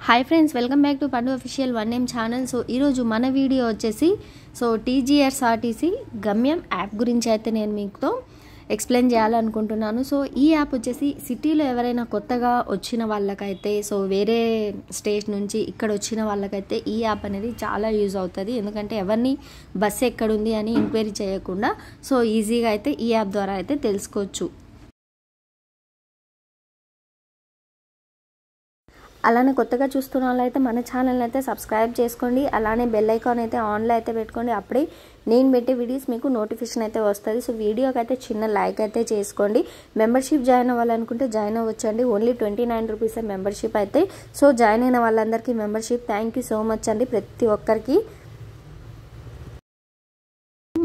Hi friends, welcome back to పండు official 1M channel. So ఈరోజు మన వీడియో వచ్చేసి టీజీఎస్ఆర్టీసీ గమ్యం యాప్ గురించి అయితే నేను మీతో ఎక్స్ప్లెయిన్ చేయాలనుకుంటున్నాను. సో ఈ యాప్ వచ్చేసి సిటీలో ఎవరైనా కొత్తగా వచ్చిన వాళ్ళకైతే, వేరే స్టేట్ నుంచి ఇక్కడ వచ్చిన వాళ్ళకైతే ఈ యాప్ అనేది చాలా యూజ్ అవుతుంది. ఎందుకంటే ఎవరిని బస్సు ఎక్కడుంది అని ఎంక్వైరీ చేయకుండా ఈజీగా అయితే ఈ యాప్ ద్వారా అయితే తెలుసుకోవచ్చు. అలానే కొత్తగా చూస్తున్న వాళ్ళైతే మన ఛానల్ అయితే సబ్స్క్రైబ్ చేసుకోండి. అలానే బెల్ ఐకాన్ అయితే ఆన్లో అయితే పెట్టుకోండి. అప్పుడే నేను పెట్టే వీడియోస్ మీకు నోటిఫికేషన్ అయితే వస్తుంది. సో వీడియోకి అయితే చిన్న లైక్ అయితే చేసుకోండి. మెంబర్షిప్ జాయిన్ అవ్వాలనుకుంటే జాయిన్ అవ్వచ్చండి. ఓన్లీ 29 రూపీస్ మెంబర్షిప్ అయితే. జాయిన్ అయిన వాళ్ళందరికీ membership thank you so much అండి ప్రతి ఒక్కరికి.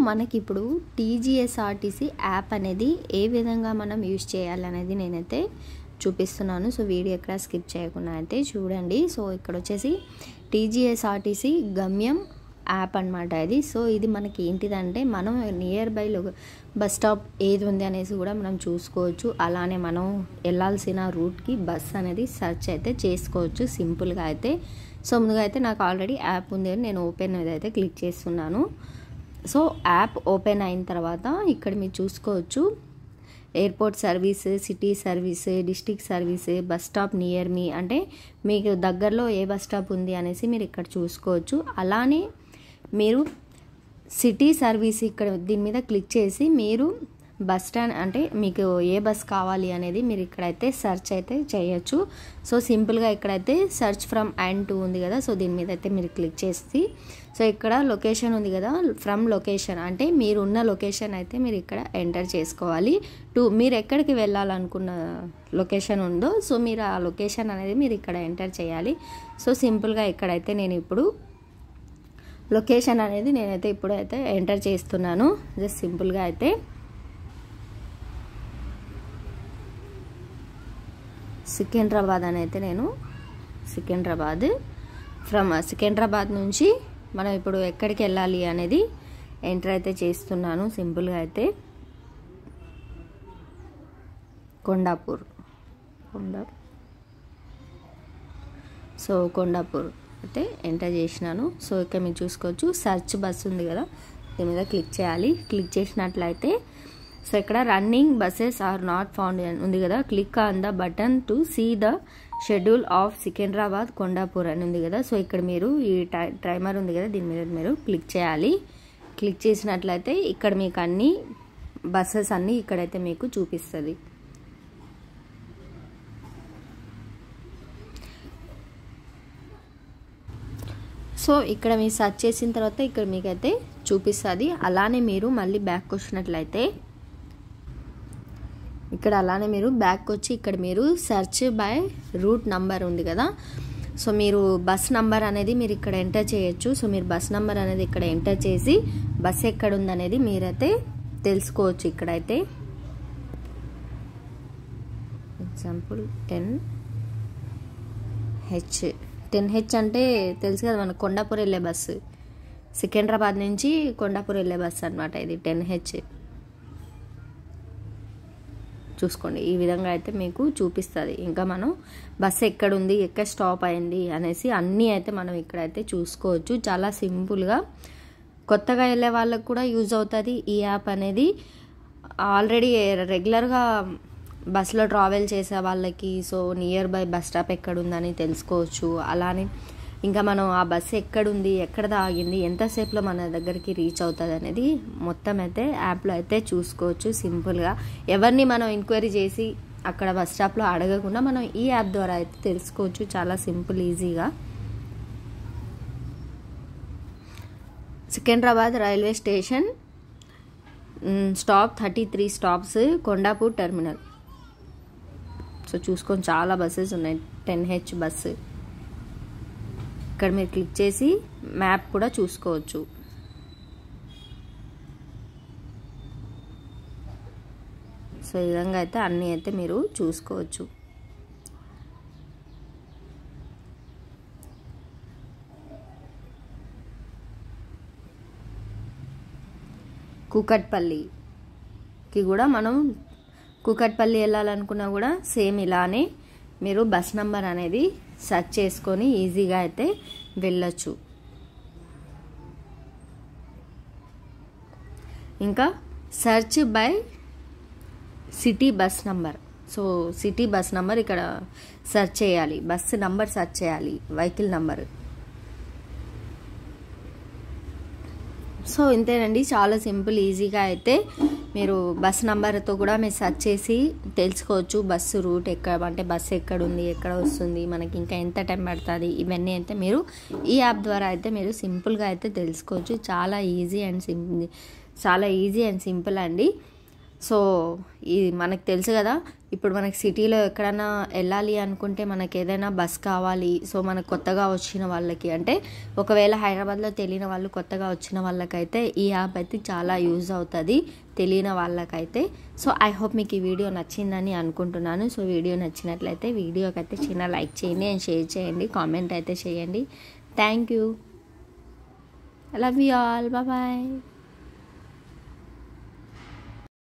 మనకి ఇప్పుడు టీజీఎస్ఆర్టీసీ యాప్ అనేది ఏ విధంగా మనం యూజ్ చేయాలనేది నేనైతే చూపిస్తున్నాను. వీడియో ఎక్కడ స్కిప్ చేయకుండా అయితే చూడండి. ఇక్కడ వచ్చేసి టీజీఎస్ఆర్టీసీ గమ్యం యాప్ అనమాట ఇది. ఇది మనకి ఏంటిదంటే మనం నియర్ బై బస్ స్టాప్ ఏది ఉంది అనేసి కూడా మనం చూసుకోవచ్చు. అలానే మనం వెళ్ళాల్సిన రూట్కి బస్ అనేది సెర్చ్ అయితే చేసుకోవచ్చు సింపుల్గా అయితే. ముందుగా అయితే నాకు ఆల్రెడీ యాప్ ఉంది అని నేను ఓపెన్ మీద అయితే క్లిక్ చేస్తున్నాను. యాప్ ఓపెన్ అయిన తర్వాత ఇక్కడ మీరు చూసుకోవచ్చు airport service, city service, district service, bus stop near మీ, అంటే మీకు దగ్గరలో ఏ బస్ స్టాప్ ఉంది అనేసి మీరు ఇక్కడ చూసుకోవచ్చు. అలానే మీరు సిటీ సర్వీస్ ఇక్కడ దీని మీద క్లిక్ చేసి మీరు బస్ స్టాండ్ అంటే మీకు ఏ బస్ కావాలి అనేది మీరు ఇక్కడైతే సెర్చ్ అయితే చేయొచ్చు. సింపుల్గా ఇక్కడైతే సెర్చ్ ఫ్రమ్ అండ్ టు ఉంది కదా, దీని మీద అయితే మీరు క్లిక్ చేసి ఇక్కడ లొకేషన్ ఉంది కదా, ఫ్రమ్ లొకేషన్ అంటే మీరు ఉన్న లొకేషన్ అయితే మీరు ఇక్కడ ఎంటర్ చేసుకోవాలి. మీరు ఎక్కడికి వెళ్ళాలనుకున్న లొకేషన్ ఉందో మీరు ఆ లొకేషన్ అనేది మీరు ఇక్కడ ఎంటర్ చేయాలి. సింపుల్గా ఇక్కడైతే నేను ఇప్పుడు లొకేషన్ అనేది నేనైతే ఇప్పుడైతే ఎంటర్ చేస్తున్నాను. జస్ట్ సింపుల్గా అయితే సికింద్రాబాద్ అని అయితే నేను సికింద్రాబాద్ నుంచి మనం ఇప్పుడు ఎక్కడికి వెళ్ళాలి అనేది ఎంటర్ అయితే చేస్తున్నాను. సింపుల్గా అయితే కొండాపూర్ అయితే ఎంటర్ చేసినాను. ఇక్కడ మీరు చూసుకోవచ్చు సర్చ్ బస్ ఉంది కదా, దీని మీద క్లిక్ చేయాలి. క్లిక్ చేసినట్లయితే ఇక్కడ running buses are not found ఉంది కదా, click on the button to see the schedule of Secunderabad Kondapur అని ఉంది కదా. ఇక్కడ మీరు ఈ టైమర్ ఉంది కదా, దీని మీద మీరు క్లిక్ చేయాలి. క్లిక్ చేసినట్లయితే ఇక్కడ మీకు అన్ని బస్సెస్ అన్నీ ఇక్కడైతే మీకు చూపిస్తుంది. ఇక్కడ మీరు సెర్చ్ చేసిన తర్వాత ఇక్కడ మీకైతే చూపిస్తుంది. అలానే మీరు మళ్ళీ బ్యాక్ వచ్చినట్లయితే బ్యాక్ వచ్చి ఇక్కడ మీరు సెర్చ్ బై రూట్ నంబర్ ఉంది కదా, మీరు బస్ నంబర్ అనేది మీరు ఇక్కడ ఎంటర్ చేయొచ్చు. మీరు బస్ నంబర్ అనేది ఇక్కడ ఎంటర్ చేసి బస్ ఎక్కడ ఉందనేది మీరైతే తెలుసుకోవచ్చు. ఇక్కడైతే ఎగ్జాంపుల్ 10H అంటే తెలుసు కదా మనకు, కొండాపూర్ వెళ్ళే బస్సు, సికింద్రాబాద్ నుంచి కొండాపూర్ వెళ్ళే బస్సు అనమాట ఇది 10H. చూసుకోండి ఈ విధంగా అయితే మీకు చూపిస్తుంది. ఇంకా మనం బస్సు ఎక్కడుంది, ఎక్కడ స్టాప్ అయింది అనేసి అన్నీ అయితే మనం ఇక్కడైతే చూసుకోవచ్చు. చాలా సింపుల్గా కొత్తగా వెళ్ళే వాళ్ళకు కూడా యూజ్ అవుతుంది ఈ యాప్ అనేది. ఆల్రెడీ రెగ్యులర్గా బస్సులో ట్రావెల్ చేసే వాళ్ళకి నియర్ బై బస్ స్టాప్ ఎక్కడుందని తెలుసుకోవచ్చు. అలానే ఇంకా మనం ఆ బస్సు ఎక్కడుంది, ఎక్కడ ఆగింది, ఎంతసేపులో మన దగ్గరికి రీచ్ అవుతుంది అనేది మొత్తం అయితే యాప్లో అయితే చూసుకోవచ్చు సింపుల్గా. ఎవరిని మనం ఎంక్వైరీ చేసి అక్కడ బస్ స్టాప్లో అడగకుండా మనం ఈ యాప్ ద్వారా అయితే తెలుసుకోవచ్చు చాలా సింపుల్ ఈజీగా. Secunderabad railway station stop 33 stops Kondapur terminal. చూసుకొని చాలా బస్సెస్ ఉన్నాయి. 10H బస్సు ఇక్కడ మీరు క్లిక్ చేసి మ్యాప్ కూడా చూసుకోవచ్చు. ఈ విధంగా అయితే అన్నీ అయితే మీరు చూసుకోవచ్చు. కూకట్పల్లికి కూడా మనం కూకట్పల్లి వెళ్ళాలనుకున్నా కూడా సేమ్ ఇలానే మీరు బస్ నెంబర్ అనేది సెర్చ్ చేసుకొని ఈజీగా అయితే వెళ్ళొచ్చు. ఇంకా search by city bus number. So city bus number ఇక్కడ సెర్చ్ చేయాలి, బస్సు నెంబర్ సెర్చ్ చేయాలి, వెహికల్ నెంబర్. సో ఇంతేనండి, చాలా సింపుల్, ఈజీగా అయితే మీరు బస్ నెంబర్తో కూడా మీరు సెర్చ్ చేసి తెలుసుకోవచ్చు బస్సు రూట్ ఎక్కడ, అంటే బస్సు ఎక్కడ ఉంది, ఎక్కడ వస్తుంది, మనకి ఇంకా ఎంత టైం పడుతుంది, ఇవన్నీ అయితే మీరు ఈ యాప్ ద్వారా అయితే మీరు సింపుల్గా అయితే తెలుసుకోవచ్చు. చాలా ఈజీ అండ్ సింపుల్ అండి. సో ఇది మనకు తెలుసు కదా, ఇప్పుడు మనకి సిటీలో ఎక్కడైనా వెళ్ళాలి అనుకుంటే మనకి ఏదైనా బస్ కావాలి. సో మనకు కొత్తగా వచ్చిన వాళ్ళకి, అంటే ఒకవేళ హైదరాబాద్లో తెలియని వాళ్ళు కొత్తగా వచ్చిన వాళ్ళకైతే ఈ యాప్ అయితే చాలా యూజ్ అవుతుంది, తెలియని వాళ్ళకైతే. సో ఐ హోప్ మీకు ఈ వీడియో నచ్చిందని అనుకుంటున్నాను. సో వీడియో నచ్చినట్లయితే వీడియోకి అయితే చిన్న లైక్ చేయండి అండ్ షేర్ చేయండి, కామెంట్ అయితే చేయండి. Thank you, love you all, bye.